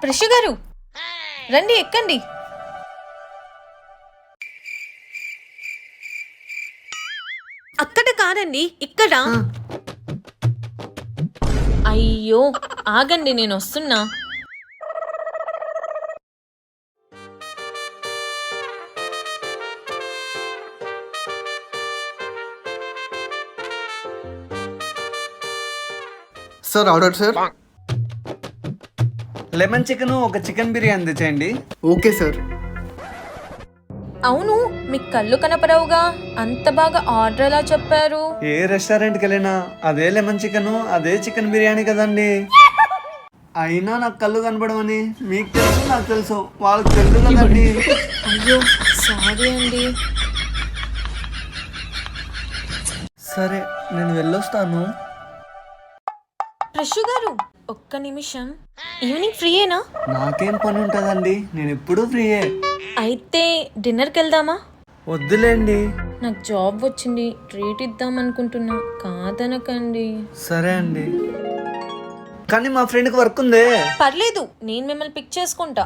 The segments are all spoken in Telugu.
ప్రషు గారు రండి, ఎక్కండి. అక్కడ కాదండి, ఇక్కడ. అయ్యో ఆగండి, నేను వస్తున్నా. Sir order sir. Lemon chicken, ఒక చికెన్ బిర్యానీ తెచ్చేయండి. Okay sir. అవును, మీకు కళ్ళు కనపడవుగా, అంత బాగా ఆర్డర్ ఎలా చెప్పారు? ఏ రెస్టారెంట్కి వెళ్ళినా అదే లెమన్ చికెన్, అదే చికెన్ బిర్యానీ కదండి. అయినా నాకు కళ్ళు కనపడమని మీకు తెలుసు, నాకు తెలుసు, వాళ్ళకి తెలుసు కదండి. అయ్యో సారీ అండి. సరే నేను వెళ్ళొస్తాను. ప్రషు గారు ఒక్క నిమిషం, ఈవినింగ్ ఫ్రీయేనా? నాకేం పని ఉంటుందండి, నేను ఎప్పుడూ ఫ్రీయే. అయితే డిన్నర్కి వెళ్దామా? వద్దులేండి. నాకు జాబ్ వచ్చింది, ట్రీట్ ఇద్దాం అనుకుంటున్నా, కాదనకండి. సరే అండి, కానీ మా ఫ్రెండ్కి వర్క్ ఉందే. పర్లేదు, నేను మిమ్మల్ని పిక్ చేసుకుంటా.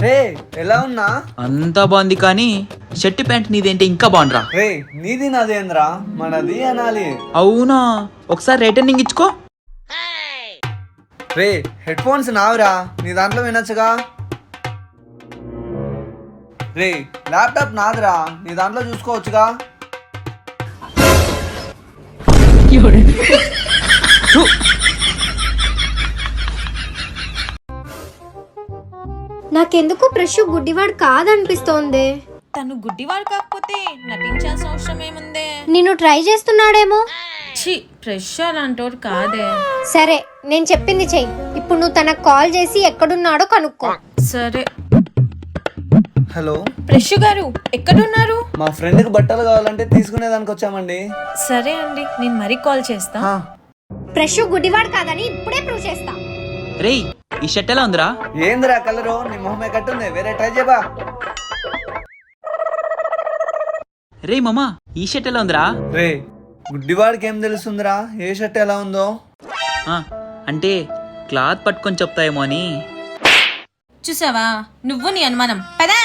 రే ఎలా ఉన్నా? అంతా బాగుంది, కానీ షర్ట్ ప్యాంట్ నీదేంటి ఇంకా బాగుండ్రా? రే నీది నాదేంద్రా, మనది అనాలి. అవునా, ఒకసారి రిటర్నింగ్ ఇచ్చుకో. రే హెడ్ ఫోన్స్ నావిరా, నీ దాంట్లో వినొచ్చుగా. రే ల్యాప్టాప్ నాదిరా, నీ దాంట్లో చూసుకోవచ్చుగా. నాకెందుకు ప్రషు గుడ్డివాడు కాదనిపిస్తోంది. తను గుడ్డివాడు కాకపోతే నటించాల్సిన అవసరం ఏముందే? నిన్ను ట్రై చేస్తున్నాడేమో. ఛీ, ఫ్రెష్ అలాంటోడు కాదే. సరే నేను చెప్పింది చెయ్యి. ఇప్పుడు నువ్వు తనకు కాల్ చేసి ఎక్కడున్నాడో కనుక్కో. సరే. హలో ఫ్రెష్ గారు ఎక్కడున్నారు? మా ఫ్రెండ్కి బట్టలు కావాలంటే తీసుకునేదానికి వచ్చామండి. సరే అండి, నేను మరీ కాల్ చేస్తా. ప్రషు గుడ్డివాడు కాదని ఇప్పుడే ప్రూవ్ చేస్తా. రేయ్ ఈ షర్ట్ ఎలా ఉందిరా? ఏందిరా కలరు, నీ మొహమే కట్టుంది, వేరే ట్రై చేయబా. రేయ్ మామా, ఈ షర్ట్ ఎలా ఉందిరా? రే గుడ్డివాడికి ఏం తెలుస్తుందిరా ఏ షర్ట్ ఎలా ఉందో? అంటే క్లాత్ పట్టుకొని చెప్తాయేమో అని. చూసావా, నువ్వు నీ అనుమానం. పదా.